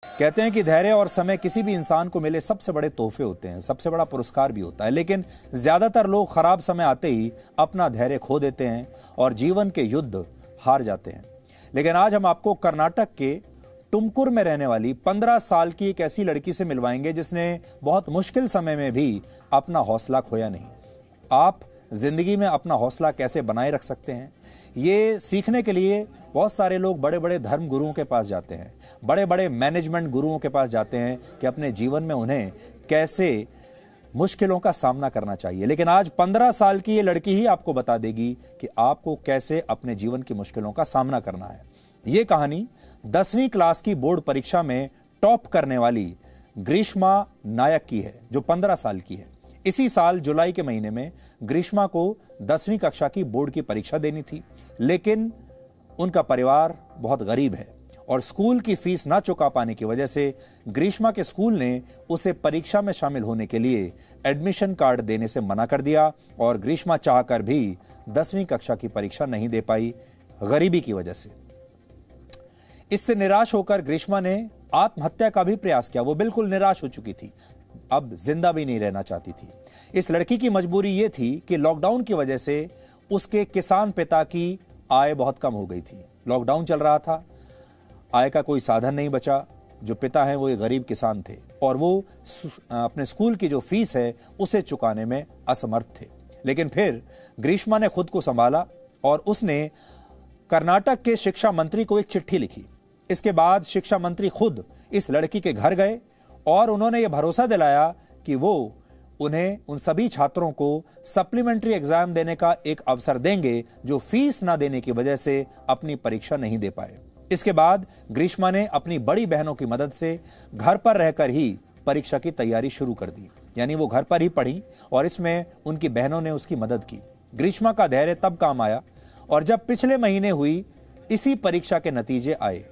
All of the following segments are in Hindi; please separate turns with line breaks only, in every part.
कहते हैं कि धैर्य और समय किसी भी इंसान को मिले सबसे बड़े तोहफे होते हैं, सबसे बड़ा पुरस्कार भी होता है। लेकिन ज्यादातर लोग खराब समय आते ही अपना धैर्य खो देते हैं और जीवन के युद्ध हार जाते हैं। लेकिन आज हम आपको कर्नाटक के तुमकुर में रहने वाली 15 साल की एक ऐसी लड़की से मिलवाएंगे जिसने बहुत मुश्किल समय में भी अपना हौसला खोया नहीं। आप जिंदगी में अपना हौसला कैसे बनाए रख सकते हैं, ये सीखने के लिए बहुत सारे लोग बड़े बड़े धर्म गुरुओं के पास जाते हैं, बड़े बड़े मैनेजमेंट गुरुओं के पास जाते हैं कि अपने जीवन में उन्हें कैसे मुश्किलों का सामना करना चाहिए। लेकिन आज 15 साल की ये लड़की ही आपको बता देगी कि आपको कैसे अपने जीवन की मुश्किलों का सामना करना है। ये कहानी 10वीं क्लास की बोर्ड परीक्षा में टॉप करने वाली ग्रीष्मा नायक की है, जो 15 साल की है। इसी साल जुलाई के महीने में ग्रीष्मा को 10वीं कक्षा की बोर्ड की परीक्षा देनी थी, लेकिन उनका परिवार बहुत गरीब है और स्कूल की फीस ना चुका पाने की वजह से ग्रीष्मा के स्कूल ने उसे परीक्षा में शामिल होने के लिए एडमिशन कार्ड देने से मना कर दिया और ग्रीष्मा चाहकर भी 10वीं कक्षा की परीक्षा नहीं दे पाई, गरीबी की वजह से। इससे निराश होकर ग्रीष्मा ने आत्महत्या का भी प्रयास किया। वो बिल्कुल निराश हो चुकी थी, अब जिंदा भी नहीं रहना चाहती थी। इस लड़की की मजबूरी ये थी कि लॉकडाउन की वजह से उसके किसान पिता की आय बहुत कम हो गई थी। लॉकडाउन चल रहा था, आय का कोई साधन नहीं बचा। जो पिता हैं वो एक गरीब किसान थे और वो अपने स्कूल की जो फीस है उसे चुकाने में असमर्थ थे। लेकिन फिर ग्रीष्मा ने खुद को संभाला और उसने कर्नाटक के शिक्षा मंत्री को एक चिट्ठी लिखी। इसके बाद शिक्षा मंत्री खुद इस लड़की के घर गए और उन्होंने ये भरोसा दिलाया कि वो उन्हें उन सभी छात्रों को सप्लीमेंट्री एग्जाम देने का एक अवसर देंगे जो फीस ना देने की वजह से अपनी परीक्षा नहीं दे पाए। इसके बाद ग्रीष्मा ने अपनी बड़ी बहनों की मदद से घर पर रहकर ही परीक्षा की तैयारी शुरू कर दी, यानी वो घर पर ही पढ़ी और इसमें उनकी बहनों ने उसकी मदद की। ग्रीष्मा का धैर्य तब काम आया और जब पिछले महीने हुई इसी परीक्षा के नतीजे आए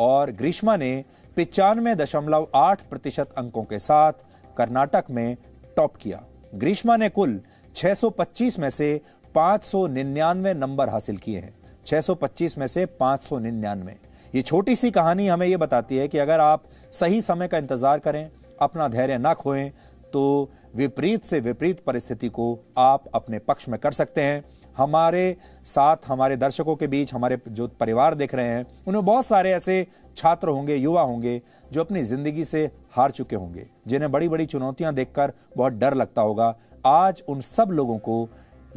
और ग्रीष्मा ने 95.8% अंकों के साथ कर्नाटक में टॉप किया। ग्रीष्मा ने कुल 625 में से 599 नंबर हासिल किए हैं। 625 में से 599। ये छोटी सी कहानी हमें ये बताती है कि अगर आप सही समय का इंतजार करें, अपना धैर्य ना खोएं, तो विपरीत से विपरीत परिस्थिति को आप अपने पक्ष में कर सकते हैं। हमारे साथ, हमारे दर्शकों के बीच, हमारे जो परिवार देख रहे हैं, उनमें बहुत सारे ऐसे छात्र होंगे, युवा होंगे जो अपनी जिंदगी से हार चुके होंगे, जिन्हें बड़ी बड़ी चुनौतियां देखकर बहुत डर लगता होगा। आज उन सब लोगों को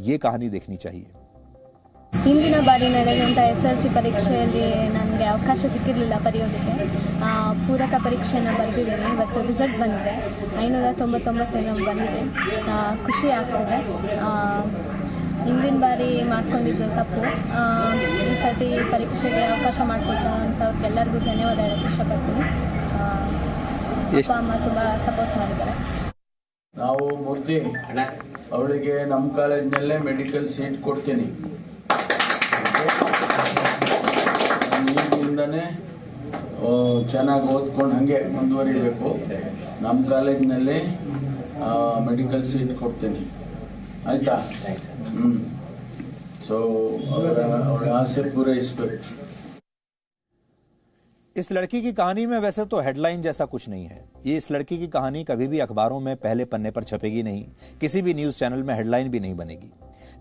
ये कहानी देखनी चाहिए।
ಹಿಂದಿನ ಬಾರಿ ನಡೆದಂಥ SLC ಪರೀಕ್ಷೆಯಲ್ಲಿ ನನಗೆ ಅವಕಾಶ ಸಿಕ್ಕಿರಲಿಲ್ಲ ಬರೆಯೋದಕ್ಕೆ. ಪೂರಕ ಪರೀಕ್ಷೆಯನ್ನು ಬರೆದಿದ್ದೀನಿ. ಇವತ್ತು ರಿಸಲ್ಟ್ ಬಂದಿದೆ, 599 ಬಂದಿದೆ. ಖುಷಿ ಆಗ್ತದೆ. ಹಿಂದಿನ ಬಾರಿ ಮಾಡ್ಕೊಂಡಿದ್ದು ತಪ್ಪು. ಈ ಸರ್ತಿ ಪರೀಕ್ಷೆಗೆ ಅವಕಾಶ ಮಾಡಿಕೊಟ್ಟಂಥವ್ರಿಗೆಲ್ಲರಿಗೂ ಧನ್ಯವಾದ ಹೇಳೋಕ್ಕೆ ಇಷ್ಟಪಡ್ತೀನಿ. ಅಪ್ಪ ಅಮ್ಮ ತುಂಬ ಸಪೋರ್ಟ್ ಮಾಡಿದ್ದಾರೆ.
ನಾವು ಮೂರ್ತಿ ಅವಳಿಗೆ ನಮ್ಮ ಕಾಲೇಜಿನಲ್ಲೇ ಮೆಡಿಕಲ್ ಸೀಟ್ ಕೊಡ್ತೀನಿ. ಈಗಿಂದನೇ ಚೆನ್ನಾಗಿ ಓದ್ಕೊಂಡು ಹಾಗೆ ಮುಂದುವರಿಬೇಕು. ನಮ್ಮ ಕಾಲೇಜಿನಲ್ಲಿ ಮೆಡಿಕಲ್ ಸೀಟ್ ಕೊಡ್ತೀನಿ, ಆಯ್ತಾ? ಸೊ ಅವಳ ಆಸೆ ಪೂರೈಸಬೇಕು।
इस लड़की की कहानी में वैसे तो हेडलाइन जैसा कुछ नहीं है। ये इस लड़की की कहानी कभी भी अखबारों में पहले पन्ने पर छपेगी नहीं, किसी भी न्यूज़ चैनल में हेडलाइन भी नहीं बनेगी।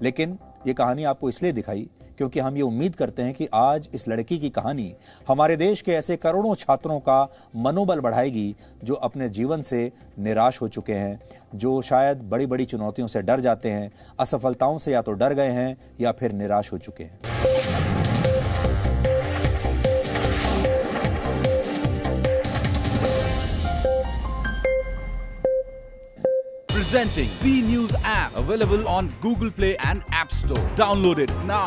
लेकिन ये कहानी आपको इसलिए दिखाई क्योंकि हम ये उम्मीद करते हैं कि आज इस लड़की की कहानी हमारे देश के ऐसे करोड़ों छात्रों का मनोबल बढ़ाएगी जो अपने जीवन से निराश हो चुके हैं, जो शायद बड़ी बड़ी चुनौतियों से डर जाते हैं, असफलताओं से या तो डर गए हैं या फिर निराश हो चुके हैं।
Presenting B News app, available on Google Play and App Store. Download it now.